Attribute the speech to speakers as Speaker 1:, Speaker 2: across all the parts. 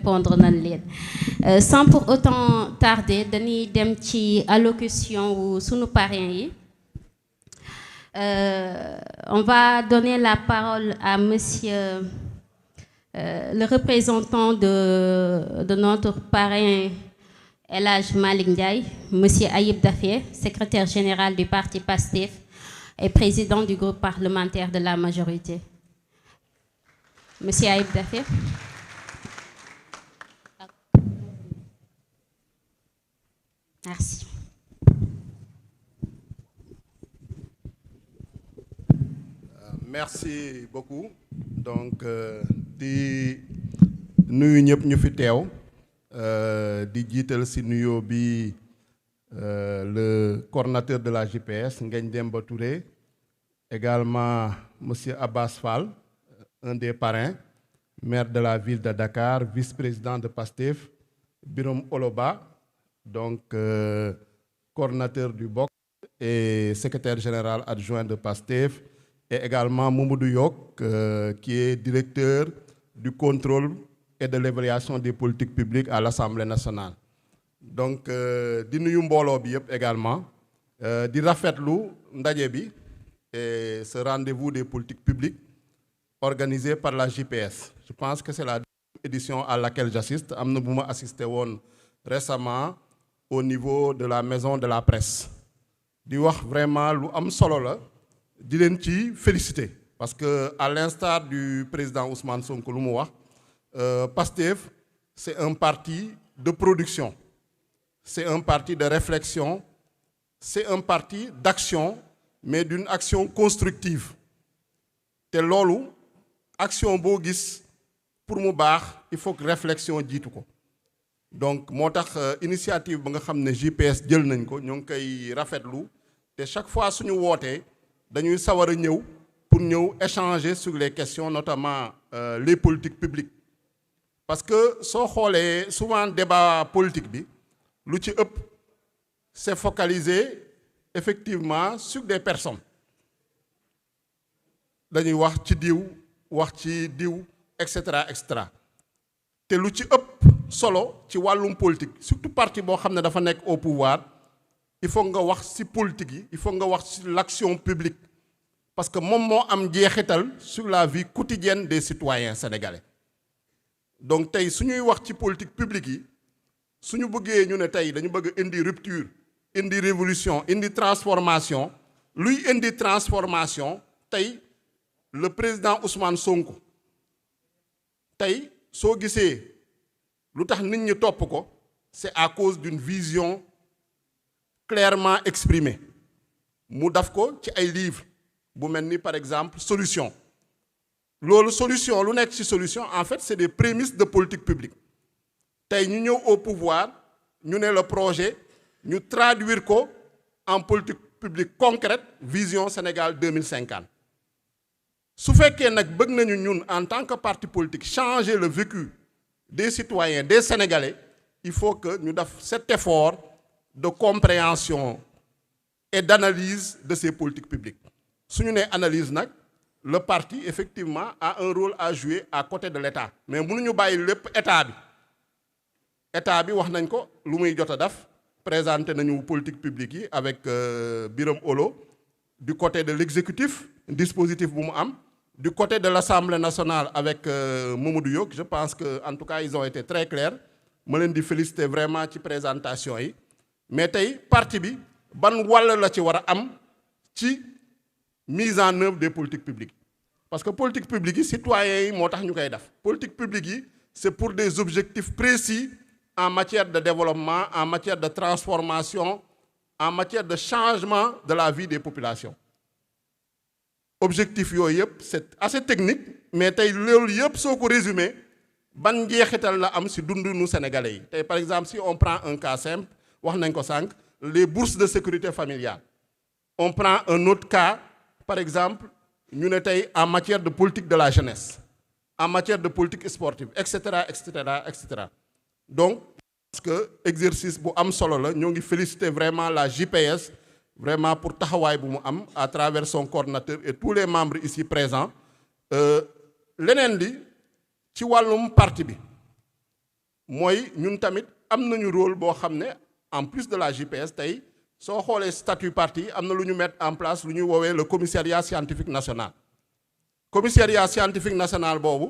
Speaker 1: répondre nañ leen sans pour autant tarder dañuy dem ci allocution wu sunu parrain yi. On va donner la parole à monsieur le représentant de notre parrain El Hadj Malick Ndiaye, monsieur Ayib Daffé, secrétaire général du parti PASTEF et président du groupe parlementaire de la majorité. Monsieur Ayib Daffé. Merci.
Speaker 2: Merci beaucoup. Donc di nuyu ñëpp ñu fi teew di jiital ci nuyoo bi le coordonnateur de la JPS Ngagne Demba Touré, également monsieur Abbas Fall, un des parrains, maire de la ville de Dakar, vice-président de PASTEF, Birom Oloba, donc coordonnateur du BOC et secrétaire général adjoint de PASTEF, et également Mamadou Yok, qui est directeur du contrôle et de l'évaluation des politiques publiques à l'Assemblée nationale. Donc di nuyu mbooloo bi yëpp également di rafetlu ndaje bi et ce rendez-vous des politiques publiques organisé par la JPS. Je pense que c'est la deuxième édition à laquelle j'assiste. Am na bu ma assisté woon récemment au niveau de la maison de la presse. Di wax vraiment lu am solo la. di leen ci féliciter parce que à l'instar du président Ousmane Sonko lu mu wax PASTEF c'est un parti de production, c'est un parti de réflexion, c'est un parti d'action, mais d'une action constructive. te loolu action boo gis pour mu baax il faut que réflexion jiitu ko. Donc moo tax initiative ba nga xam ne JPS jël nañ ko ñoo ngi koy rafetlu te chaque fois suñu wootee dañuy sawar a ñëw pour ñëw échanger sur les questions, notamment les politiques publiques. Parce que soo xoolee souvent débat politique bi lu ci ëpp c'est focalisé effectivement sur des personnes. dañuy wax ci diw et cetera et cetera te lu ci ëpp solo ci wàllum politique surtout parti boo xam ne dafa nekk au pouvoir. Il faut nga wax ci politique yi, il faut nga wax ci l'action publique parce que moom moo am jeexital sur la vie quotidienne des citoyens sénégalais. Donc tey suñuy wax ci politique publique yi suñu bëggee ñu ne tey dañu bëgg indi rupture, indi révolution, indi transformation, luy indi transformation tey le président Ousmane Sonko tey soo gisee lu tax nit ñi topp ko c'est à cause d'une vision clairement exprimé mu daf ko ci ay livres bu mel ni par exemple solution loolu solution lu nekk ci solution en fait c'est des prémices de politique publique tey ñu ñëw au pouvoir ñu ne le projet ñu traduire ko en politique publique concrète vision Sénégal 2050 su fekkee nag bëgg nañu ñun en tant que parti politique changer le vécu des citoyens des Sénégalais il faut que ñu def cet effort de compréhension et d'analyse de ces politiques publiques. Su ñu nee analyse nag le parti effectivement a un rôle à jouer à côté de l'État mais mënuñu bàyyi lépp état bi wax nañ ko lu muy jot a def présenté nañu politique publique yi avec Biram Olo du côté de l'exécutif dispositif bu mu am du côté de l'Assemblée nationale avec Mamadou Yok. Je pense que en tout cas ils ont été très clairs ma leen di féliciter vraiment ci présentation yi. Mais tey parti bi ban wàll la ci war a am ci mise en œuvre des politiques publiques parce que politique publique yi citoyens yi moo tax ñu koy def politique publique yi c'est pour des objectifs précis en matière de développement, en matière de transformation, en matière de changement de la vie des populations. Objectif yooyu yëpp c'est assez technique mais tey loolu yëpp soo ko résumé ban njeexital la am ci dundunu sénégalais yi tey par exemple si on prend un cas simple wax nañ ko sànq les bourses de sécurité familiale. On prend un autre cas par exemple ñu ne tey en matière de politique de la jeunesse, en matière de politique sportive, et cetera et cetera et cetera. Donc parce que exercice bu am solo la ñoo ngi féliciter vraiment la JPS vraiment pour taxawaay bu mu am à travers son coordinateur et tous les membres ici présents. Leneen li ci wàllum parti bi mooy ñun tamit am nañu rôle boo xam ne en plus de la JPS tey soo xoolee statut parti am na lu ñu mettre en place lu ñuy woowee le commissariat scientifique national. Commissariat scientifique national boobu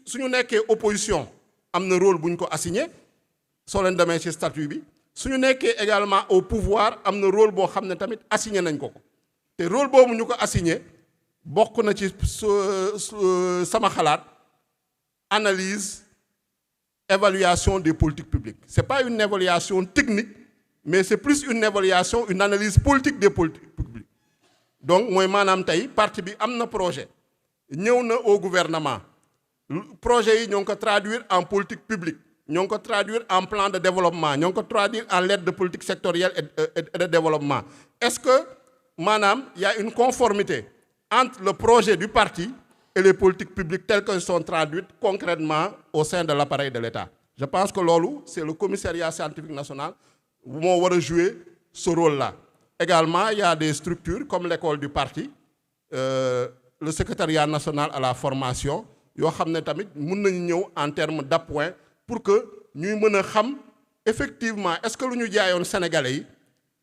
Speaker 2: suñu nekkee opposition am na rôle bu ñu ko assigné soo leen demee ci statut bi suñu nekkee également au pouvoir am na rôle boo xam ne tamit assigné nañ ko te rôle boobu ñu ko assigné bokk na ci sama xalaat analyse évaluation des politiques publiques. C'est pas une évaluation technique mais c'est plus une évaluation une analyse politique des politiques publiques. Donc mooy maanaam tey parti bi am na projet ñëw na au gouvernement projet yi ñoo ngi ko traduire en politique publique ñoo ngi ko traduire en plan de développement ñoo ngi ko traduire en lettre de politique sectorielle et de développement. Est-ce que maanaam il y a une conformité entre le projet du parti et les politiques publiques telles qu'elles sont traduites concrètement au sein de l'appareil de l'État? Je pense que loolu c'est le commissariat scientifique national moo war a jouer ce rôle-là. Également, il y a des structures comme l'école du parti, le secrétariat national à la formation yoo xam ne tamit mën nañu ñëw en termes d'appoint pour que ñuy mën a xam effectivement est-ce que lu ñu jaayoon Sénégalais yi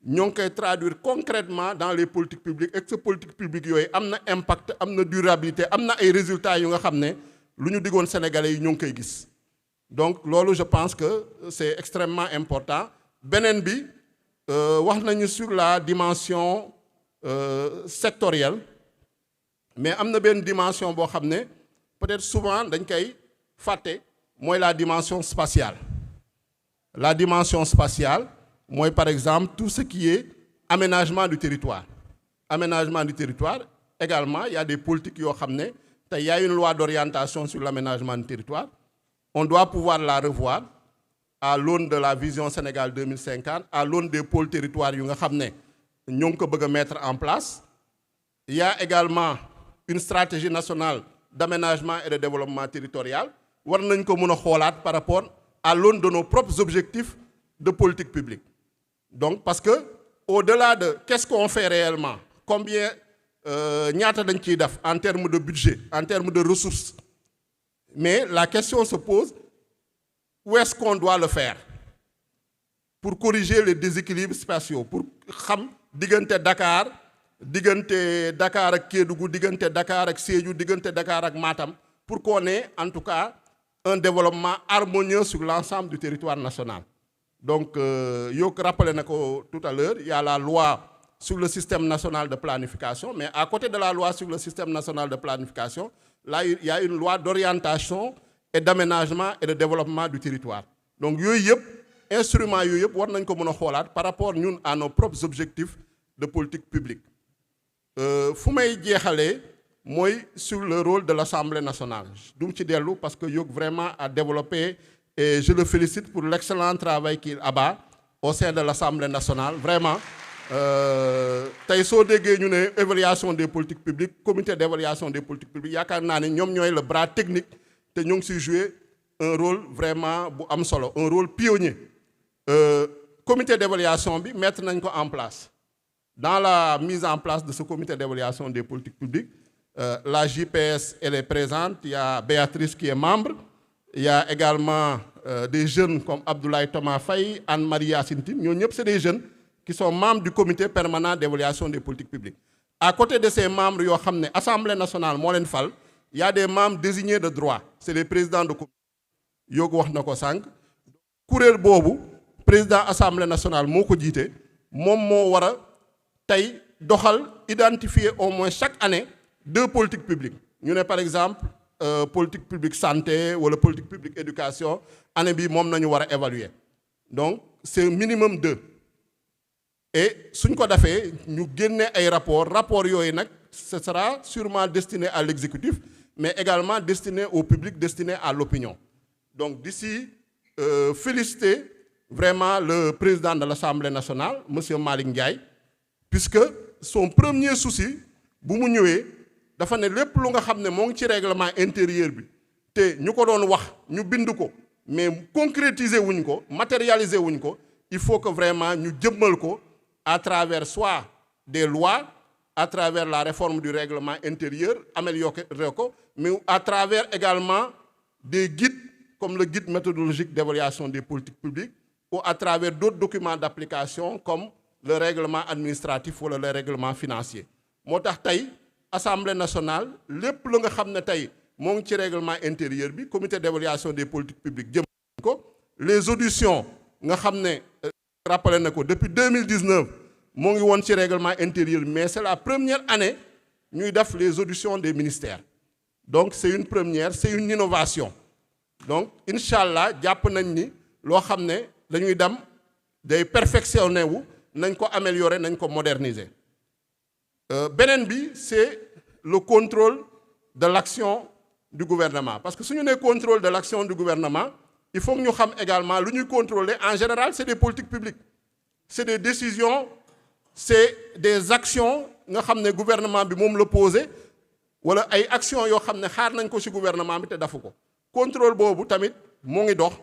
Speaker 2: ñoo ngi koy traduire concrètement dans les politiques publiques et que ces politiques publiques yooyu am na impact am na durabilité am na ay résultats yu nga xam ne lu ñu diggoon Sénégalais yi ñoo ngi koy gis. Donc loolu je pense que c'est extrêmement important. Beneen bi wax nañu sur la dimension sectorielle mais am na benn dimension boo xam ne peut-être souvent dañ koy fàtte mooy la dimension spatiale. La dimension spatiale mooy par exemple tout ce qui est aménagement du territoire. Aménagement du territoire également il y a des politiques yoo xam ne tey il y a une loi d'orientation sur l'aménagement du territoire. On doit pouvoir la revoir à l'aune de la vision Sénégal 2050, à l'aune des pôles territoires yu nga xam ne ñoo ngi ko bëgg a mettre en place. Il y a également une stratégie nationale d'aménagement et de développement territorial. War nañ ko mën a xoolaat par rapport à l'aune de nos propres objectifs de politique publique. Donc parce que au-delà de qu'est-ce qu'on fait réellement, combien ñaata dañ ciy def en termes de budget, en termes de ressources. Mais la question se pose, où est-ce qu'on doit le faire pour corriger les déséquilibres spatiaux, pour xam diggante Dakar ak Kédougou, diggante Dakar ak Sédhiou, diggante Dakar ak Matam, pour qu'on ait en tout cas un développement harmonieux sur l'ensemble du territoire national. Donc Yok rappelé na ko tout à l'heure, il y a la loi sur le système national de planification, mais à côté de la loi sur le système national de planification, là il y a une loi d'orientation et d'aménagement et de développement du territoire. Donc yooyu yëpp instruments yooyu yëpp war nañ ko mën a xoolaat par rapport ñun à nos propres objectifs de politique publique. Fu may jeexalee mooy sur le rôle de l'Assemblée nationale. Du mu ci dellu parce que Yok vraiment a développé et je le félicite pour l'excellent travail qu'il abat au sein de l'Assemblée nationale. Vraiment tey soo déggee ñu ne évaluation des politiques publiques, comité d'évaluation des politiques publiques, yaakaar naa ne ñoom ñooy le bras technique te ñu ngi siy jouer un rôle vraiment bu am solo, un rôle pionnier. Comité d'évaluation bi mettre nañ ko en place. Dans la mise en place de ce comité d'évaluation des politiques publiques, la JPS elle est présente, il y a Béatrice qui est membre, il y a également des jeunes comme Abdoulaye Thomas Faye, Anne-Marie Yacine Tine, ñooñu ñëpp c'est des jeunes qui sont membres du comité permanent d'évaluation des politiques publiques. À côté de ces membres yoo xam ne Assemblée nationale moo leen fal, il y a des membres désignés de droit, c'est les présidents de comité. Yoogu wax na ko sànq kuréel boobu président Assemblée nationale moo ko jiite moom moo war a tey doxal identifier au moins chaque année 2 politiques publiques. ñu ne par exemple politique publique santé wala politique publique éducation année bi moom nañu war a évaluer. Donc c'est minimum 2. Et suñ ko defee ñu génne ay rapport yooyu nag ce sera sûrement destiné à l'exécutif mais également destiné au public, destiné à l'opinion. Donc d'ici féliciter vraiment le président de l'Assemblée nationale monsieur Malick Ndiaye puisque son premier souci bu mu ñëwee dafa ne lépp lu nga xam ne moo ngi ci règlement intérieur bi te ñu ko doon wax ñu bind ko mais concrétiser wuñ ko, matérialiser wuñ ko, il faut que vraiment ñu jëmmal ko à travers soit des lois, à travers la réforme du règlement intérieur, améliorer ko, mais à travers également des guides comme le guide méthodologique d'évaluation des politiques publiques, ou à travers d'autres documents d'application comme le règlement administratif ou le règlement financier. moo tax tey Assemblée nationale lépp lu nga xam ne tey moo ngi ci règlement intérieur bi comité d'évaluation des politiques publiques jëm ko les auditions nga xam ne rappelé na ko depuis 2019 moo ngi woon ci règlement intérieur mais c'est la première année ñuy def les auditions des ministères donc c'est une première c'est une innovation donc incha allah jàpp nañ ni loo xam ne dañuy dem day perfectionné wu nañ ko améliorer nañ ko moderniser beneen bi c'est le contrôle de l'action du gouvernement parce que su ñu nee contrôle de l'action du gouvernement il faut que ñu xam également lu ñuy contrôler en général c'est des politiques publiques c'est des décisions c'est des actions nga xam ne gouvernement bi moom la posé wala ay actions yoo xam ne xaar nañ ko ci gouvernement bi te dafu ko contrôle boobu tamit moo ngi dox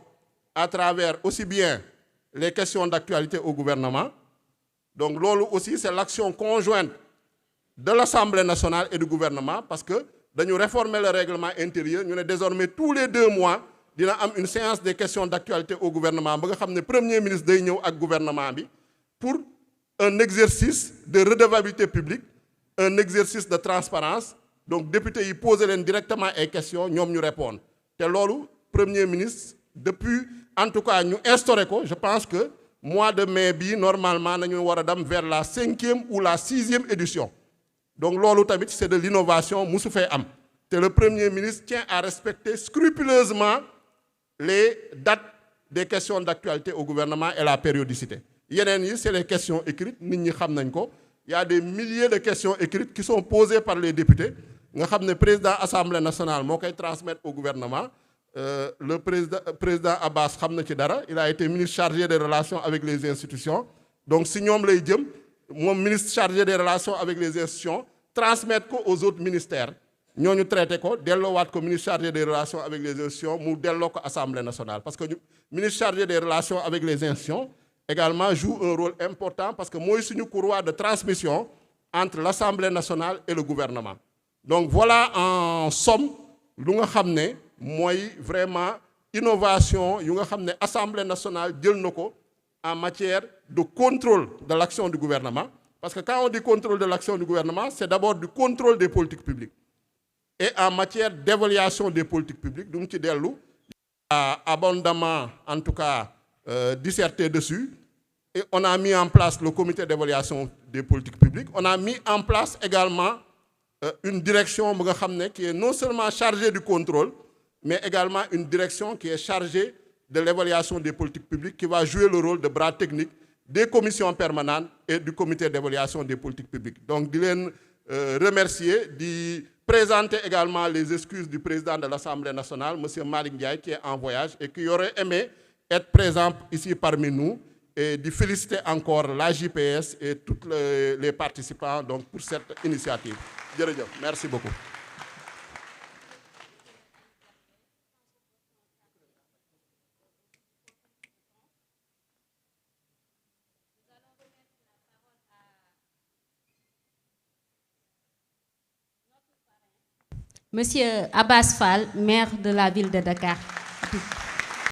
Speaker 2: à travers aussi bien les questions d'actualité au gouvernement donc loolu aussi c'est l'action conjointe de l'Assemblée nationale et du gouvernement parce que dañu réformer le règlement intérieur ñu ne désormais tous les 2 mois dina am une séance des questions d'actualité au gouvernement ba nga xam ne premier ministre day ñëw ak gouvernement bi pour un exercice de redevabilité publique un exercice de transparence donc député yi poser leen directement ay questions ñoom ñu répondre te loolu premier ministre depuis en tout cas ñu instauré ko je pense que mois de mai bi normalement nañu war a dem vers la 5e ou la 6e édition donc loolu tamit c'est de l'innovation musu fee am te le premier ministre tient à respecter scrupuleusement les dates des questions d'actualité au gouvernement et la périodicité yeneen yi c'est les questions écrites nit ñi xam nañ ko il y a des milliers de questions écrites qui sont posées par les députés nga xam ne président Assemblée nationale moo koy transmettre au gouvernement le président Abbas xam na ci dara il a été ministre chargé des relations avec les institutions donc si ñoom lay jëm moom ministre chargé des relations avec les institutions transmettre ko aux autres ministères ñooñu traité ko delloowaat ko ministre chargé des relations avec les institutions mu delloo ko Assemblée nationale parce que ministre chargé des relations avec les institutions également joue un rôle important parce que mooy suñu courroie de transmission entre l'Assemblée nationale et le gouvernement donc voilà en somme lu nga xam ne mooy vraiment innovation yu nga xam ne Assemblée nationale jël na ko en matière de contrôle de l'action du gouvernement parce que quand on dit contrôle de l'action du gouvernement c'est d'abord du contrôle des politiques publiques et en matière d'évaluation des politiques publiques du mu ci dellu a abondamment en tout cas disserté dessus et on a mis en place le comité d'évaluation des politiques publiques on a mis en place également une direction bu nga xam ne qui est non seulement chargée du contrôle mais également une direction qui est chargée de l'évaluation des politiques publiques qui va jouer le rôle de bras technique des commissions permanentes et du comité d'évaluation des politiques publiques donc di leen remercier di présenter également les excuses du président de l'Assemblée nationale monsieur Malick Ndiaye qui est en voyage et qui aurait aimé être présent ici parmi nous et di féliciter encore la JPS et tous les participants donc pour cette initiative jërëjëf merci beaucoup.
Speaker 1: Monsieur Abbas Fall, maire de la ville de Dakar.